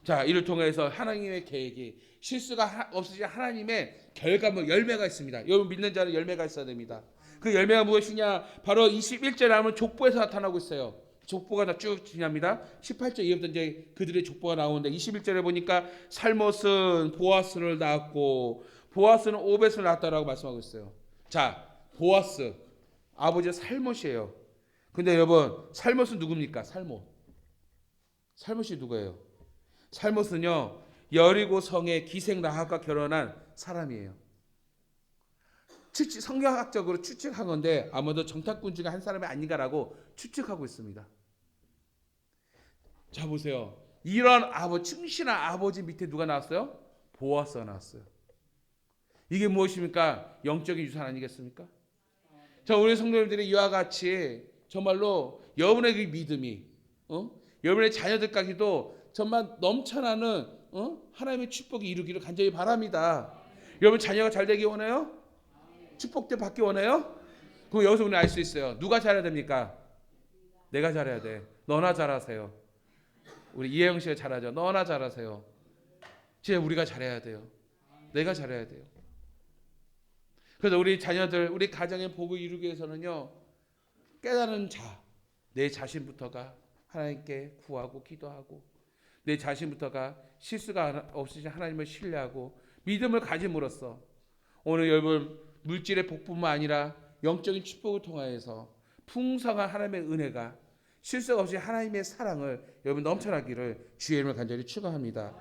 자, 이를 통해서 하나님의 계획이, 실수가 없으신 하나님의 결과물, 열매가 있습니다. 여러분 믿는 자는 열매가 있어야 됩니다. 그 열매가 무엇이냐? 바로 21절에 나오는 족보에서 나타나고 있어요. 족보가 다 쭉 지납니다. 18절 이후부터 이제 그들의 족보가 나오는데 21절에 보니까 살못은 보아스를 낳았고 보아스는 오벳을 낳았다라고 말씀하고 있어요. 자, 보아스 아버지가 살못이에요. 근데 여러분 살못은 누굽니까? 살못이 누구예요? 살못은요 여리고 성의 기생 라합과 결혼한 사람이에요. 성경학적으로 추측한 건데 아마도 정탐꾼 중에 한 사람이 아닌가라고 추측하고 있습니다. 자 보세요. 이런 충실한 아버지 밑에 누가 나왔어요? 보아스가 나왔어요. 이게 무엇입니까? 영적인 유산 아니겠습니까? 자, 우리 성도님들이 이와 같이 정말로 여러분의 그 믿음이, 여러분의 자녀들까지도 정말 넘쳐나는 하나님의 축복이 이루기를 간절히 바랍니다. 여러분 자녀가 잘 되기 원해요? 축복들 받기 원해요? 그럼 여기서 우리는 알 수 있어요. 누가 잘해야 됩니까? 내가 잘해야 돼. 너나 잘하세요. 우리 이혜영 씨가 잘하죠. 너나 잘하세요. 진짜 우리가 잘해야 돼요. 내가 잘해야 돼요. 그래서 우리 자녀들, 우리 가정의 복을 이루기 위해서는요, 깨달은 내 자신부터가 하나님께 구하고 기도하고, 내 자신부터가 실수가 없으신 하나님을 신뢰하고 믿음을 가짐으로써 오늘 여러분 물질의 복뿐만 아니라 영적인 축복을 통하여서 풍성한 하나님의 은혜가, 실수가 없이 하나님의 사랑을 여러분 넘쳐나기를 주의 이름으로 간절히 축원합니다.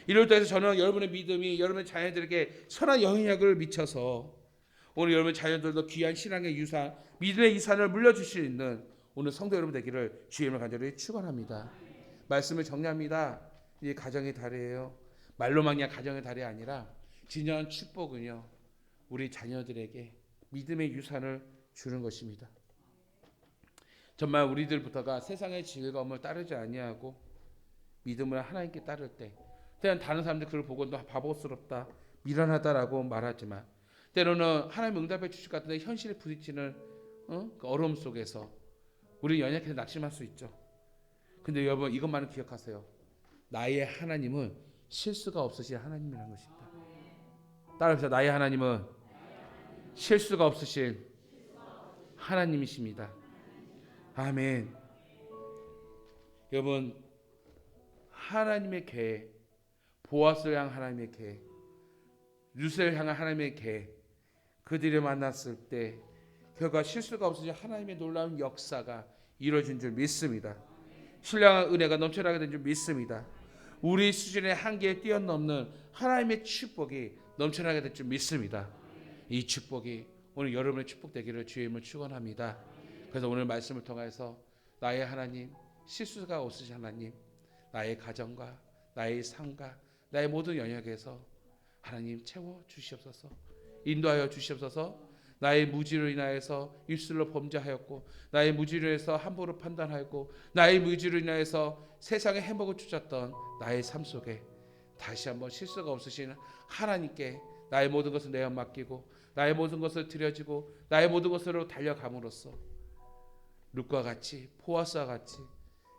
이럴 때에서 저는 여러분의 믿음이 여러분의 자녀들에게 선한 영향력을 미쳐서 오늘 여러분 자녀들도 귀한 신앙의 유산, 믿음의 유산을 물려주실 수 있는 오늘 성도 여러분 되기를 주의 이름으로 간절히 축원합니다. 말씀을 정리합니다. 이 가정의 달이에요. 말로만 그냥 가정의 달이 아니라 진정한 축복은요, 우리 자녀들에게 믿음의 유산을 주는 것입니다. 정말 우리들부터가 세상의 즐거움을 따르지 아니하고 믿음을 하나님께 따를 때, 때로는 다른 사람들 그걸 보고 너 바보스럽다, 미련하다라고 말하지만 때로는 하나님 응답해 주실 것 같은데 현실에 부딪히는 그 어려움 속에서 우리 연약해서 낙심할 수 있죠. 근데 여러분 이것만은 기억하세요. 나의 하나님은 실수가 없으신 하나님이라는 것입니다. 따라합시다. 나의 하나님은 실수가 없으신 하나님이십니다. 아멘. 여러분 하나님의 계획, 보아스를 향한 하나님의 계획, 룻을 향한 하나님의 계획, 그들이 만났을 때 결과 실수가 없으신 하나님의 놀라운 역사가 이루어진 줄 믿습니다. 신령한 은혜가 넘쳐나게 된 줄 믿습니다. 우리 수준의 한계에 뛰어넘는 하나님의 축복이 넘쳐나게 될 줄 믿습니다. 이 축복이 오늘 여러분의 축복 되기를 주의 이름으로 축원합니다. 그래서 오늘 말씀을 통해서 나의 하나님, 실수가 없으신 하나님, 나의 가정과 나의 삶과 나의 모든 영역에서 하나님 채워 주시옵소서, 인도하여 주시옵소서, 나의 무지로 인하여서 입술로 범죄하였고 나의 무지로 인해서 함부로 판단하였고 나의 무지로 인하여서 세상의 행복을 쫓았던 나의 삶 속에 다시 한번 실수가 없으신 하나님께 나의 모든 것을 내어 맡기고 나의 모든 것을 드려지고 나의 모든 것으로 달려감으로써 룻과 같이 보아스와 같이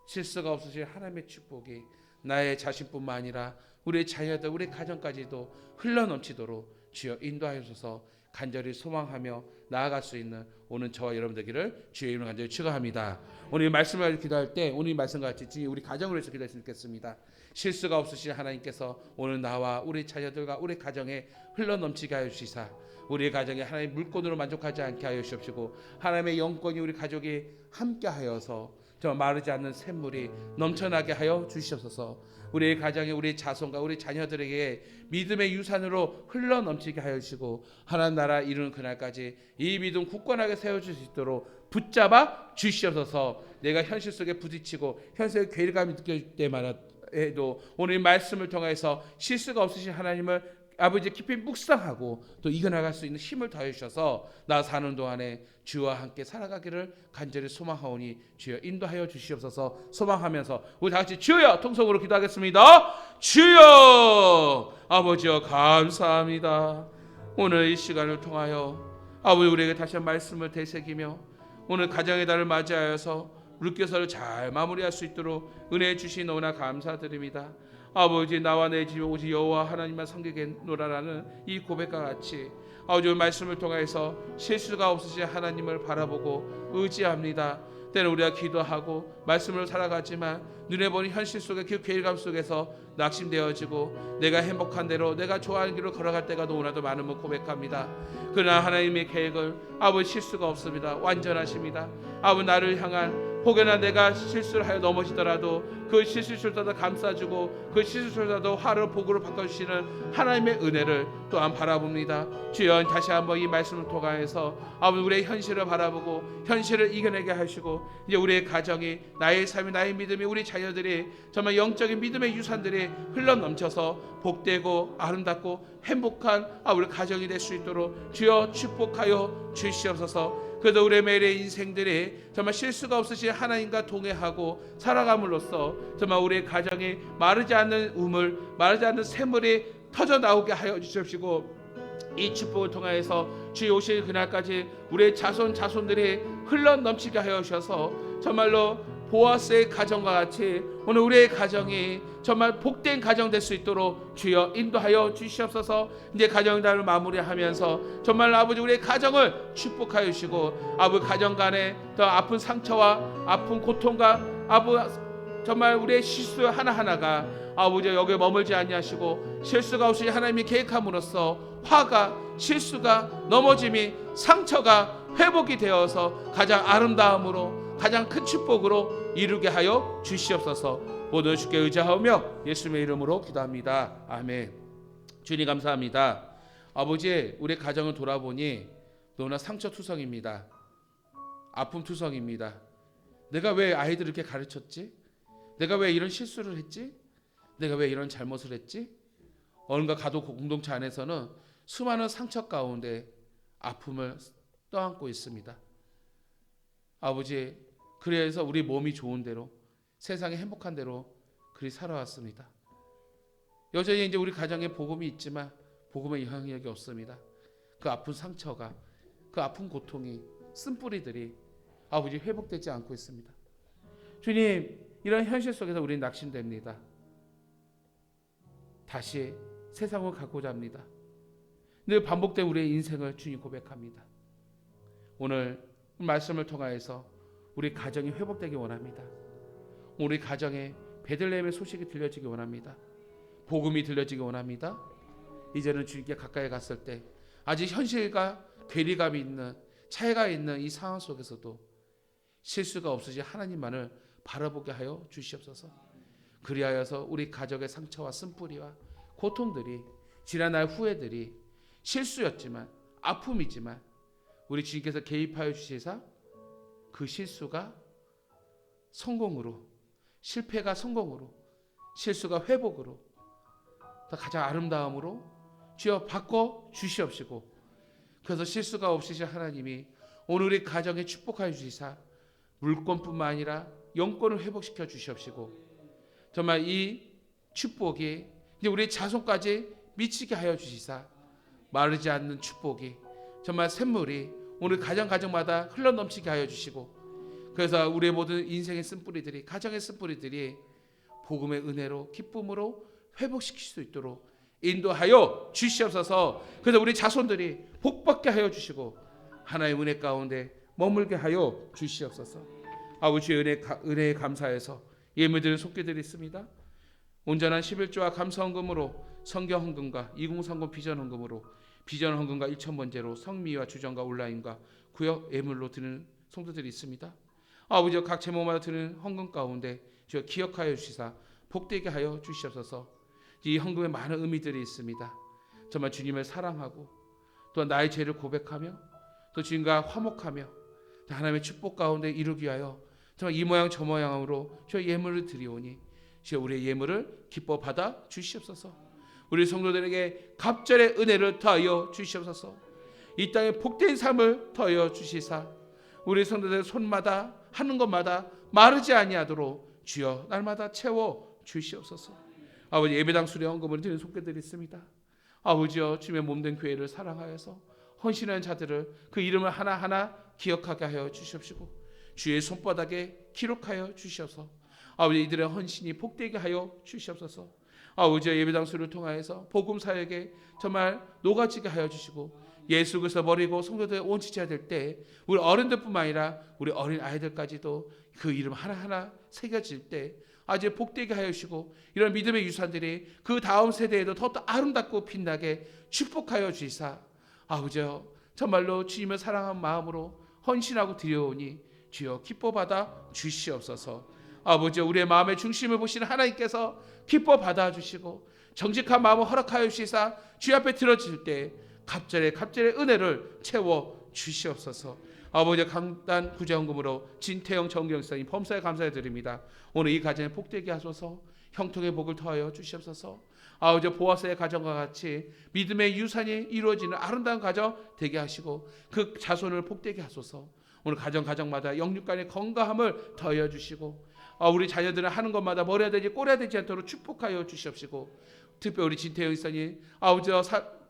실수가 없으신 하나님의 축복이 나의 자신뿐만 아니라 우리의 자녀들 우리 가정까지도 흘러넘치도록 주여 인도하여서 간절히 소망하며 나아갈 수 있는 오늘 저와 여러분 되기를 주의 이름으로 간절히 축원합니다. 오늘 이 말씀을 가지고 기도할 때 오늘 이 말씀과 같이 우리 가정을 위해서 기도했으면 좋겠습니다. 실수가 없으신 하나님께서 오늘 나와 우리 자녀들과 우리 가정에 흘러넘치게 하여 주시사 우리 가정에 하나님의 물건으로 만족하지 않게 하여 주시옵시고 하나님의 영권이 우리 가족이 함께 하여서 저 마르지 않는 샘물이 넘쳐나게 하여 주시옵소서. 우리의 가정에 우리 자손과 우리 자녀들에게 믿음의 유산으로 흘러넘치게 하여 주시고 하나님 나라 이루는 그날까지 이 믿음 굳건하게 세워줄 수 있도록 붙잡아 주시옵소서. 내가 현실 속에 부딪히고 현실의 괴리감이 느껴질 때마다 에도 오늘 이 말씀을 통해서 실수가 없으신 하나님을 아버지 깊이 묵상하고 또 이겨나갈 수 있는 힘을 더해 주셔서 나 사는 동안에 주와 함께 살아가기를 간절히 소망하오니 주여 인도하여 주시옵소서. 소망하면서 우리 다 같이 주여 통성으로 기도하겠습니다. 주여 아버지여 감사합니다. 오늘 이 시간을 통하여 아버지 우리에게 다시 한 말씀을 되새기며 오늘 가정의 달을 맞이하여서 룻기서를 잘 마무리할 수 있도록 은혜 주신 너무나 감사드립니다. 아버지 나와 내 집 오직 여호와 하나님만 섬기겠노라라는 이 고백과 같이 아버지 말씀을 통해서 실수가 없으신 하나님을 바라보고 의지합니다. 때는 우리가 기도하고 말씀을 살아가지만 눈에 보는 현실 속의 그 괴리감 속에서 낙심되어지고 내가 행복한 대로 내가 좋아하는 길로 걸어갈 때가 너무나도 많음을 고백합니다. 그러나 하나님의 계획을 아버지 실수가 없습니다. 완전하십니다. 아버지 나를 향한 혹여나 내가 실수를 하여 넘어지더라도 그 실수조차도 감싸주고 그 실수조차도 화를 복으로 바꿔주시는 하나님의 은혜를 또한 바라봅니다. 주여 다시 한번 이 말씀을 통하여서 아버지 우리의 현실을 바라보고 현실을 이겨내게 하시고 이제 우리의 가정이 나의 삶이 나의 믿음이 우리 자녀들이 정말 영적인 믿음의 유산들이 흘러넘쳐서 복되고 아름답고 행복한 우리 가정이 될 수 있도록 주여 축복하여 주시옵소서. 그래도 우리 매일의 인생들이 정말 실수가 없으신 하나님과 동행하고 살아감으로써 정말 우리의 가정이 마르지 않는 우물 마르지 않는 샘물이 터져 나오게 하여 주십시고 이 축복을 통하여서 주의 오실 그날까지 우리의 자손들이 흘러넘치게 하여 주셔서 정말로 보아스의 가정과 같이 오늘 우리의 가정이 정말 복된 가정 될 수 있도록 주여 인도하여 주시옵소서. 이제 가정단을 마무리하면서 정말 아버지 우리의 가정을 축복하여 주시고 아버지 가정 간에 더 아픈 상처와 아픈 고통과 아버지 정말 우리의 실수 하나하나가 아버지 여기에 머물지 아니하시고 실수가 없이 하나님이 계획함으로써 화가 실수가 넘어짐이 상처가 회복이 되어서 가장 아름다움으로 가장 큰 축복으로 이루게 하여 주시옵소서. 모두 주께 의지하며 예수님의 이름으로 기도합니다. 아멘. 주님 감사합니다. 아버지 우리 가정을 돌아보니 너무나 상처투성입니다. 아픔투성입니다. 내가 왜 아이들을 이렇게 가르쳤지? 내가 왜 이런 실수를 했지? 내가 왜 이런 잘못을 했지? 어른과 가족 공동체 안에서는 수많은 상처 가운데 아픔을 떠안고 있습니다. 아버지 그래서 우리 몸이 좋은 대로 세상이 행복한 대로 그리 살아왔습니다. 여전히 이제 우리 가정에 복음이 있지만 복음의 영향력이 없습니다. 그 아픈 상처가 그 아픈 고통이 쓴뿌리들이 아버지 회복되지 않고 있습니다. 주님 이런 현실 속에서 우리는 낙심됩니다. 다시 세상을 갖고자 합니다. 늘 반복된 우리의 인생을 주님 고백합니다. 오늘 말씀을 통하여서 우리 가정이 회복되기 원합니다. 우리 가정에 베들레헴의 소식이 들려지기 원합니다. 복음이 들려지기 원합니다. 이제는 주님께 가까이 갔을 때 아직 현실과 괴리감이 있는 차이가 있는 이 상황 속에서도 실수가 없으신 하나님만을 바라보게 하여 주시옵소서. 그리하여서 우리 가족의 상처와 쓴뿌리와 고통들이 지난 날 후회들이 실수였지만 아픔이지만 우리 주님께서 개입하여 주시사 그 실수가 성공으로 실패가 성공으로 실수가 회복으로 더 가장 아름다움으로 주여 바꿔 주시옵시고 그래서 실수가 없으신 하나님이 오늘 우리 가정에 축복하여 주시사 물권뿐만 아니라 영권을 회복시켜 주시옵시고, 정말 이 축복이 이제 우리 자손까지 미치게 하여 주시사 마르지 않는 축복이, 정말 샘물이 오늘 가정마다 흘러넘치게 하여 주시고, 그래서 우리의 모든 인생의 쓴뿌리들이, 가정의 쓴뿌리들이 복음의 은혜로 기쁨으로 회복시킬 수 있도록 인도하여 주시옵소서. 그래서 우리 자손들이 복받게 하여 주시고 하나님의 은혜 가운데 머물게 하여 주시옵소서. 아버지의 은혜에 감사해서 예물드리는 속기들이 있습니다. 온전한 11조와 감사 헌금으로 성경 헌금과 2030 비전 헌금으로 비전 헌금과 1,000번제로 성미와 주전과 온라인과 구역 예물로 드리는 성도들이 있습니다. 아버지여, 각 제목마다 드리는 헌금 가운데 주여 기억하여 주시사 복되게 하여 주시옵소서. 이 헌금에 많은 의미들이 있습니다. 정말 주님을 사랑하고 또 나의 죄를 고백하며 또 주님과 화목하며 하나님의 축복 가운데 이루기 위하여 정말 이 모양 저 모양으로 저 예물을 드리오니 주여 우리의 예물을 기뻐 받아 주시옵소서. 우리 성도들에게 갑절의 은혜를 더하여 주시옵소서. 이 땅에 복된 삶을 더하여 주시사 우리 성도들의 손마다 하는 것마다 마르지 아니하도록 주여 날마다 채워 주시옵소서. 아버지, 예배당 수령 헌금을 드리는 속죄들이 있습니다. 아버지여, 주님의 몸된 교회를 사랑하여서 헌신하는 자들을 그 이름을 하나하나 기억하게 하여 주시옵시고 주의 손바닥에 기록하여 주시옵소서. 아버지, 이들의 헌신이 복되게 하여 주시옵소서. 아버지여, 예배당 수를 통하여서 복음 사역에 정말 녹아지게 하여 주시고 예수 그리스도 버리고 성도들의 온치자 될 때 우리 어른들뿐만 아니라 우리 어린 아이들까지도 그 이름 하나하나 새겨질 때 아주 복되게 하여 주시고 이런 믿음의 유산들이 그 다음 세대에도 더욱더 아름답고 빛나게 축복하여 주시사 아버지여, 정말로 주님을 사랑하는 마음으로 헌신하고 드려오니 주여 기뻐 받아 주시옵소서. 아버지여, 우리의 마음의 중심을 보시는 하나님께서 기뻐 받아 주시고 정직한 마음을 허락하여 주시사 주의 앞에 들어질 때 갑절의 은혜를 채워 주시옵소서. 아버지, 강단 구제헌금으로 진태영 정경사님 범사에 감사해 드립니다. 오늘 이 가정에 복되게 하소서. 형통의 복을 더하여 주시옵소서. 아버지, 보아스의 가정과 같이 믿음의 유산이 이루어지는 아름다운 가정 되게 하시고 그 자손을 복되게 하소서. 오늘 가정마다 영육간의 건강함을 더하여 주시고 우리 자녀들은 하는 것마다 머리가 되지 꼬리가 되지 않도록 축복하여 주시옵시고 특별히 우리 진태영 이사님 아버지와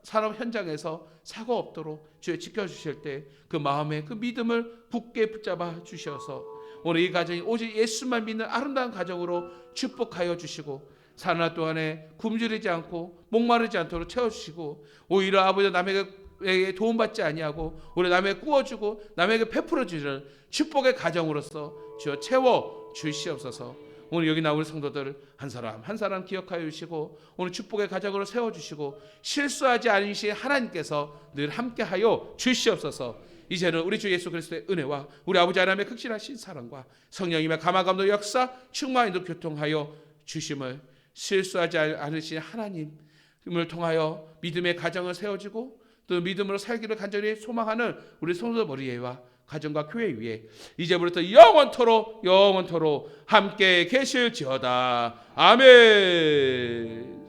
산업 현장에서 사고 없도록 주여 지켜주실 때 그 마음의 그 믿음을 굳게 붙잡아 주셔서 오늘 이 가정이 오직 예수만 믿는 아름다운 가정으로 축복하여 주시고 사는 동안에 굶주리지 않고 목마르지 않도록 채워주시고 오히려 아버지 남에게 도움받지 아니하고 우리 남에게 구워주고 남에게 베풀어주는 축복의 가정으로서 주여 채워 주시옵소서. 오늘 여기 나올 성도들 한 사람 한 사람 기억하여 주시고 오늘 축복의 가정으로 세워주시고 실수하지 않으신 하나님께서 늘 함께하여 주시옵소서. 이제는 우리 주 예수 그리스도의 은혜와 우리 아버지 하나님의 극진하신 사랑과 성령님의 감화감도 역사 충만히도 교통하여 주심을 실수하지 않으신 하나님을 통하여 믿음의 가정을 세워지고 또 믿음으로 살기를 간절히 소망하는 우리 성도들 머리에와 가정과 교회 위에 이제부터 영원토록 함께 계실지어다. 아멘.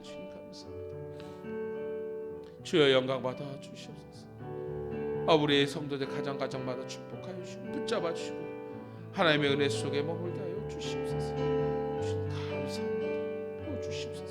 주님 감사합니다. 주여 영광 받아 주시옵소서. 우리 성도들 가정마다 축복하여 주시고 붙잡아 주시고 하나님의 은혜 속에 머물게 하여 주시옵소서. 주님 감사합니다. 주시옵소서.